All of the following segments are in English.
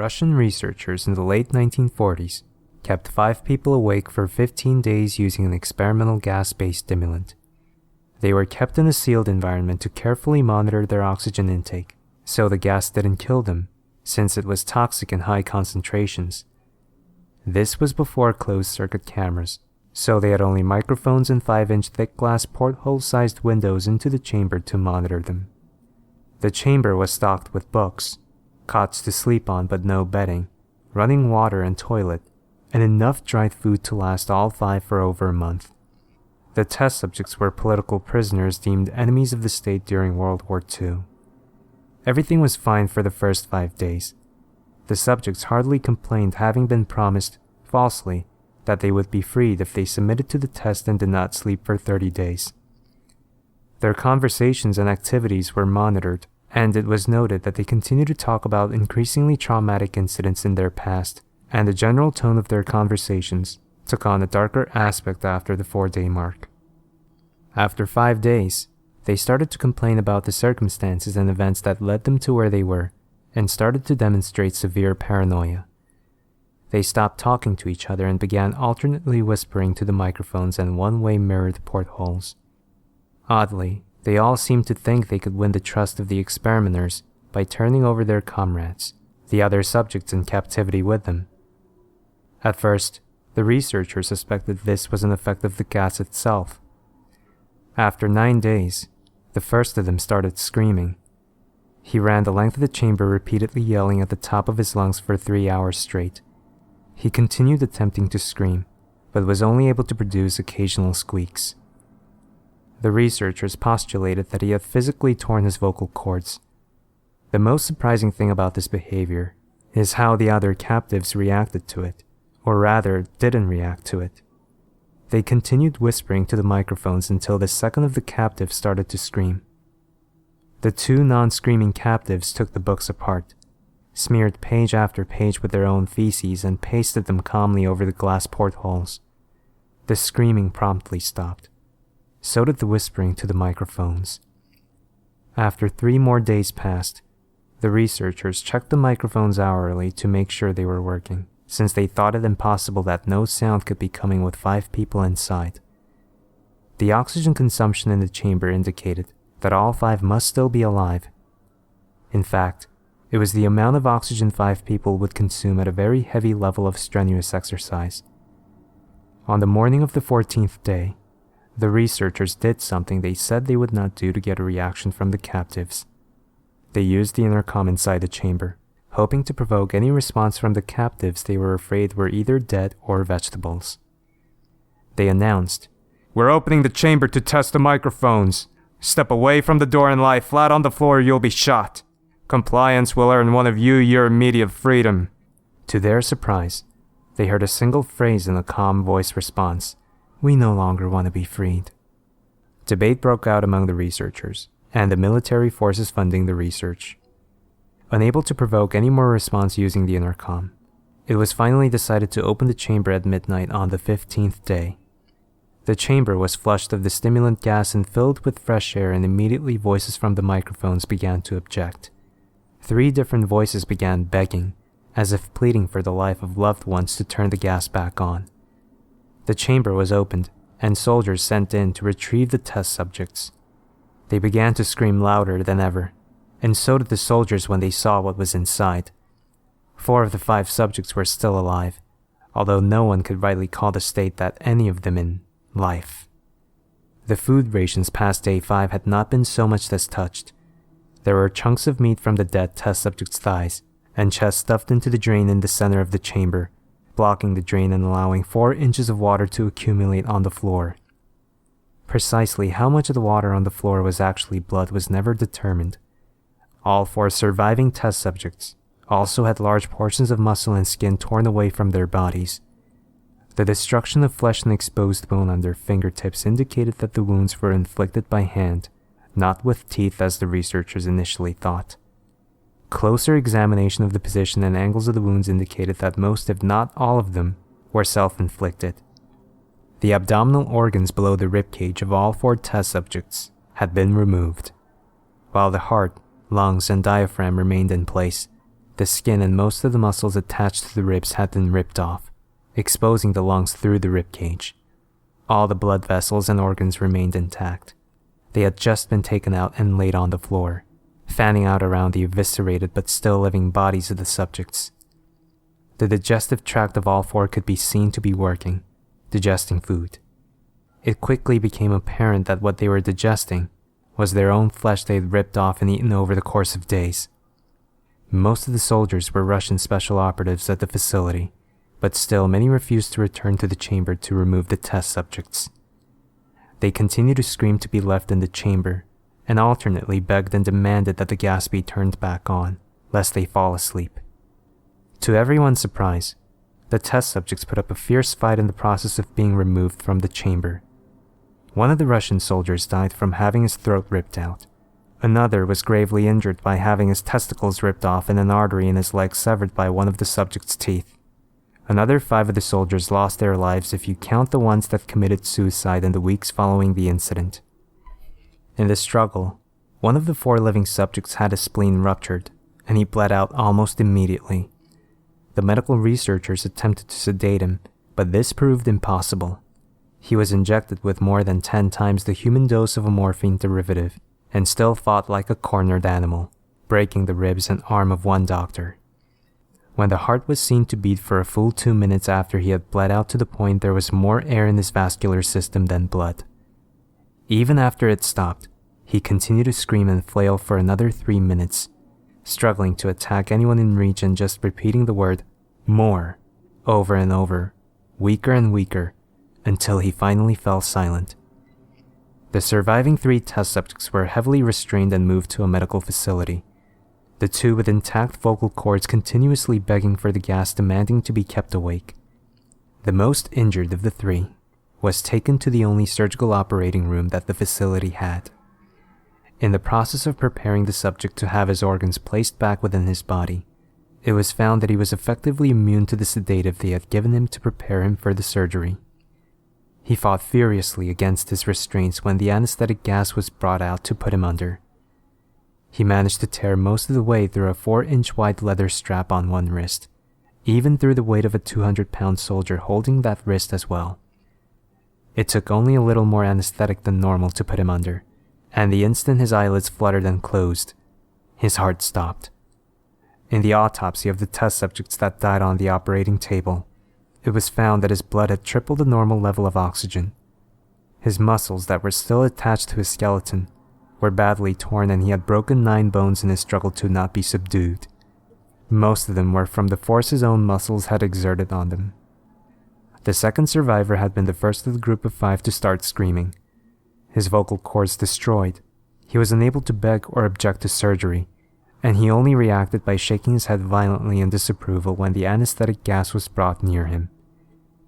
Russian researchers in the late 1940s kept 5 people awake for 15 days using an experimental gas-based stimulant. They were kept in a sealed environment to carefully monitor their oxygen intake, so the gas didn't kill them, since it was toxic in high concentrations. This was before closed-circuit cameras, so they had only microphones and 5-inch thick glass porthole-sized windows into the chamber to monitor them. The chamber was stocked with books, cots to sleep on but no bedding, running water and toilet, and enough dried food to last all 5 for over a month. The test subjects were political prisoners deemed enemies of the state during World War II. Everything was fine for the first 5 days. The subjects hardly complained, having been promised, falsely, that they would be freed if they submitted to the test and did not sleep for 30 days. Their conversations and activities were monitored, and it was noted that they continued to talk about increasingly traumatic incidents in their past, and the general tone of their conversations took on a darker aspect after the 4-day mark. After 5 days, they started to complain about the circumstances and events that led them to where they were, and started to demonstrate severe paranoia. They stopped talking to each other and began alternately whispering to the microphones and one-way mirrored portholes. Oddly, they all seemed to think they could win the trust of the experimenters by turning over their comrades, the other subjects in captivity with them. At first, the researchers suspected this was an effect of the gas itself. After 9 days, the first of them started screaming. He ran the length of the chamber repeatedly yelling at the top of his lungs for 3 hours straight. He continued attempting to scream, but was only able to produce occasional squeaks. The researchers postulated that he had physically torn his vocal cords. The most surprising thing about this behavior is how the other captives reacted to it, or rather, didn't react to it. They continued whispering to the microphones until the second of the captives started to scream. The 2 non-screaming captives took the books apart, smeared page after page with their own feces, and pasted them calmly over the glass portholes. The screaming promptly stopped. So did the whispering to the microphones. After 3 more days passed, the researchers checked the microphones hourly to make sure they were working, since they thought it impossible that no sound could be coming with 5 people inside. The oxygen consumption in the chamber indicated that all 5 must still be alive. In fact, it was the amount of oxygen 5 people would consume at a very heavy level of strenuous exercise. On the morning of the 14th day, the researchers did something they said they would not do to get a reaction from the captives. They used the intercom inside the chamber, hoping to provoke any response from the captives they were afraid were either dead or vegetables. They announced, "We're opening the chamber to test the microphones. Step away from the door and lie flat on the floor or you'll be shot. Compliance will earn one of you your immediate freedom." To their surprise, they heard a single phrase in a calm voice response, "We no longer want to be freed." Debate broke out among the researchers and the military forces funding the research. Unable to provoke any more response using the intercom, it was finally decided to open the chamber at midnight on the 15th day. The chamber was flushed of the stimulant gas and filled with fresh air, and immediately voices from the microphones began to object. 3 different voices began begging, as if pleading for the life of loved ones to turn the gas back on. The chamber was opened, and soldiers sent in to retrieve the test subjects. They began to scream louder than ever, and so did the soldiers when they saw what was inside. 4 of the 5 subjects were still alive, although no one could rightly call the state that any of them in life. The food rations past day 5 had not been so much as touched. There were chunks of meat from the dead test subjects' thighs, and chests stuffed into the drain in the center of the chamber, blocking the drain and allowing 4 inches of water to accumulate on the floor. Precisely how much of the water on the floor was actually blood was never determined. All 4 surviving test subjects also had large portions of muscle and skin torn away from their bodies. The destruction of flesh and exposed bone on their fingertips indicated that the wounds were inflicted by hand, not with teeth as the researchers initially thought. Closer examination of the position and angles of the wounds indicated that most, if not all of them, were self-inflicted. The abdominal organs below the ribcage of all 4 test subjects had been removed. While the heart, lungs, and diaphragm remained in place, The skin and most of the muscles attached to the ribs had been ripped off, exposing the lungs through the ribcage. All the blood vessels and organs remained intact. They had just been taken out and laid on the floor, fanning out around the eviscerated but still living bodies of the subjects. The digestive tract of all four could be seen to be working, digesting food. It quickly became apparent that what they were digesting was their own flesh they had ripped off and eaten over the course of days. Most of the soldiers were Russian special operatives at the facility, but still many refused to return to the chamber to remove the test subjects. They continued to scream to be left in the chamber, and alternately begged and demanded that the gas be turned back on, lest they fall asleep. To everyone's surprise, the test subjects put up a fierce fight in the process of being removed from the chamber. One of the Russian soldiers died from having his throat ripped out. Another was gravely injured by having his testicles ripped off and an artery in his leg severed by one of the subject's teeth. Another 5 of the soldiers lost their lives if you count the ones that committed suicide in the weeks following the incident. In the struggle, one of the 4 living subjects had his spleen ruptured, and he bled out almost immediately. The medical researchers attempted to sedate him, but this proved impossible. He was injected with more than 10 times the human dose of a morphine derivative, and still fought like a cornered animal, breaking the ribs and arm of one doctor. When the heart was seen to beat for a full 2 minutes after he had bled out to the point there was more air in his vascular system than blood. Even after it stopped, he continued to scream and flail for another 3 minutes, struggling to attack anyone in reach and just repeating the word, "more," over and over, weaker and weaker, until he finally fell silent. The surviving 3 test subjects were heavily restrained and moved to a medical facility. The 2 with intact vocal cords continuously begging for the gas, demanding to be kept awake. The most injured of the 3 was taken to the only surgical operating room that the facility had. In the process of preparing the subject to have his organs placed back within his body, it was found that he was effectively immune to the sedative they had given him to prepare him for the surgery. He fought furiously against his restraints when the anesthetic gas was brought out to put him under. He managed to tear most of the way through a 4-inch wide leather strap on one wrist, even through the weight of a 200-pound soldier holding that wrist as well. It took only a little more anesthetic than normal to put him under, and the instant his eyelids fluttered and closed, his heart stopped. In the autopsy of the test subjects that died on the operating table, it was found that his blood had tripled the normal level of oxygen. His muscles that were still attached to his skeleton were badly torn, and he had broken 9 bones in his struggle to not be subdued. Most of them were from the force his own muscles had exerted on them. The second survivor had been the first of the group of 5 to start screaming. His vocal cords destroyed, he was unable to beg or object to surgery, and he only reacted by shaking his head violently in disapproval when the anesthetic gas was brought near him.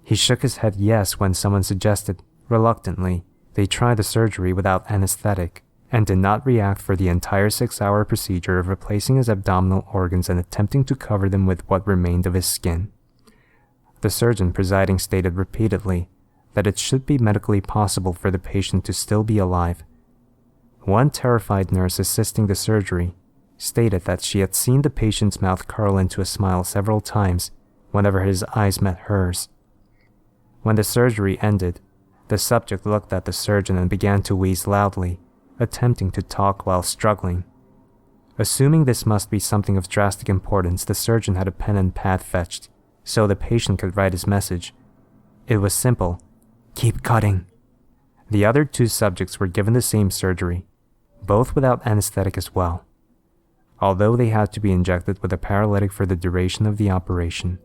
He shook his head yes when someone suggested, reluctantly, they try the surgery without anesthetic, and did not react for the entire 6-hour procedure of replacing his abdominal organs and attempting to cover them with what remained of his skin. The surgeon presiding stated repeatedly that it should be medically possible for the patient to still be alive. One terrified nurse assisting the surgery stated that she had seen the patient's mouth curl into a smile several times whenever his eyes met hers. When the surgery ended, the subject looked at the surgeon and began to wheeze loudly, attempting to talk while struggling. Assuming this must be something of drastic importance, the surgeon had a pen and pad fetched, so the patient could write his message. It was simple: keep cutting. The other 2 subjects were given the same surgery, both without anesthetic as well, although they had to be injected with a paralytic for the duration of the operation.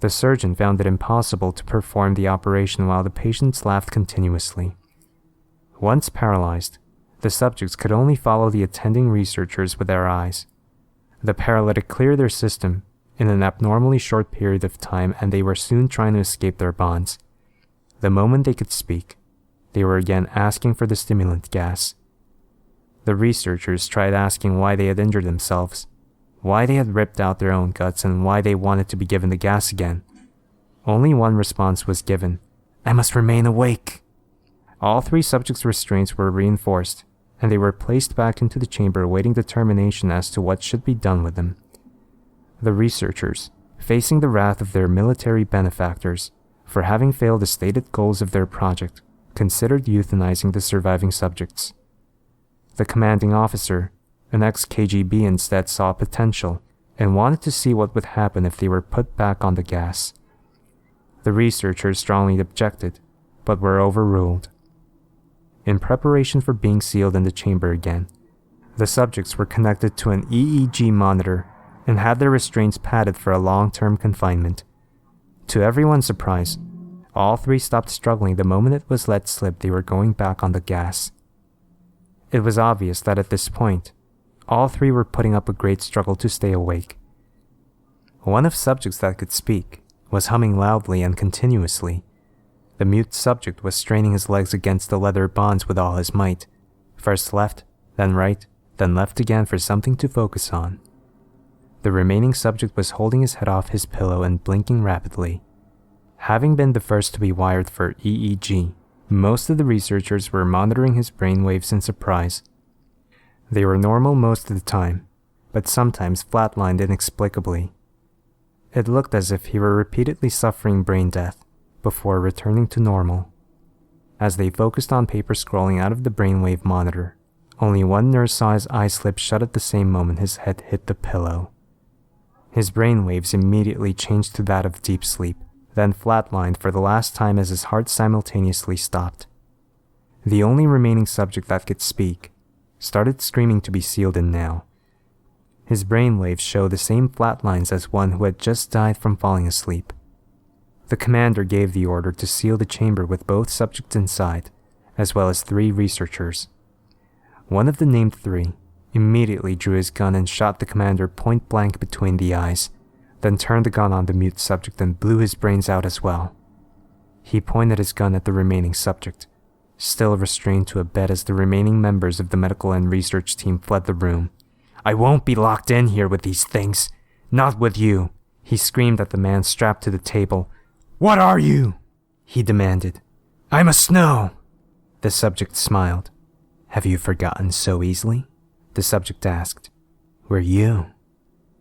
The surgeon found it impossible to perform the operation while the patients laughed continuously. Once paralyzed, the subjects could only follow the attending researchers with their eyes. The paralytic cleared their system in an abnormally short period of time, and they were soon trying to escape their bonds. The moment they could speak, they were again asking for the stimulant gas. The researchers tried asking why they had injured themselves, why they had ripped out their own guts, and why they wanted to be given the gas again. Only one response was given: "I must remain awake." All 3 subjects' restraints were reinforced, and they were placed back into the chamber awaiting determination as to what should be done with them. The researchers, facing the wrath of their military benefactors for having failed the stated goals of their project, considered euthanizing the surviving subjects. The commanding officer, an ex-KGB, instead saw potential and wanted to see what would happen if they were put back on the gas. The researchers strongly objected, but were overruled. In preparation for being sealed in the chamber again, the subjects were connected to an EEG monitor and had their restraints padded for a long-term confinement. To everyone's surprise, all three stopped struggling the moment it was let slip they were going back on the gas. It was obvious that at this point, all three were putting up a great struggle to stay awake. One of subjects that could speak was humming loudly and continuously. The mute subject was straining his legs against the leather bonds with all his might, first left, then right, then left again for something to focus on. The remaining subject was holding his head off his pillow and blinking rapidly. Having been the first to be wired for EEG, most of the researchers were monitoring his brainwaves in surprise. They were normal most of the time, but sometimes flatlined inexplicably. It looked as if he were repeatedly suffering brain death before returning to normal. As they focused on paper scrolling out of the brainwave monitor, only one nurse saw his eyes slip shut at the same moment his head hit the pillow. His brainwaves immediately changed to that of deep sleep, then flatlined for the last time as his heart simultaneously stopped. The only remaining subject that could speak started screaming to be sealed in now. His brainwaves show the same flat lines as one who had just died from falling asleep. The commander gave the order to seal the chamber with both subjects inside, as well as 3 researchers. One of the named 3 immediately drew his gun and shot the commander point blank between the eyes, then turned the gun on the mute subject and blew his brains out as well. He pointed his gun at the remaining subject, still restrained to a bed as the remaining members of the medical and research team fled the room. "I won't be locked in here with these things. Not with you," he screamed at the man strapped to the table. "What are you?" he demanded. "I must know." The subject smiled. "Have you forgotten so easily?" the subject asked. "We're you.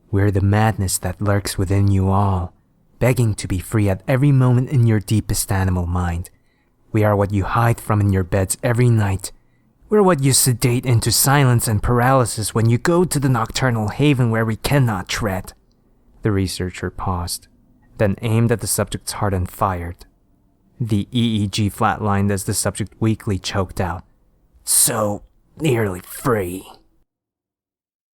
We're the madness that lurks within you all, begging to be free at every moment in your deepest animal mind. We are what you hide from in your beds every night. We're what you sedate into silence and paralysis when you go to the nocturnal haven where we cannot tread." The researcher paused, then aimed at the subject's heart and fired. The EEG flatlined as the subject weakly choked out, "So nearly free."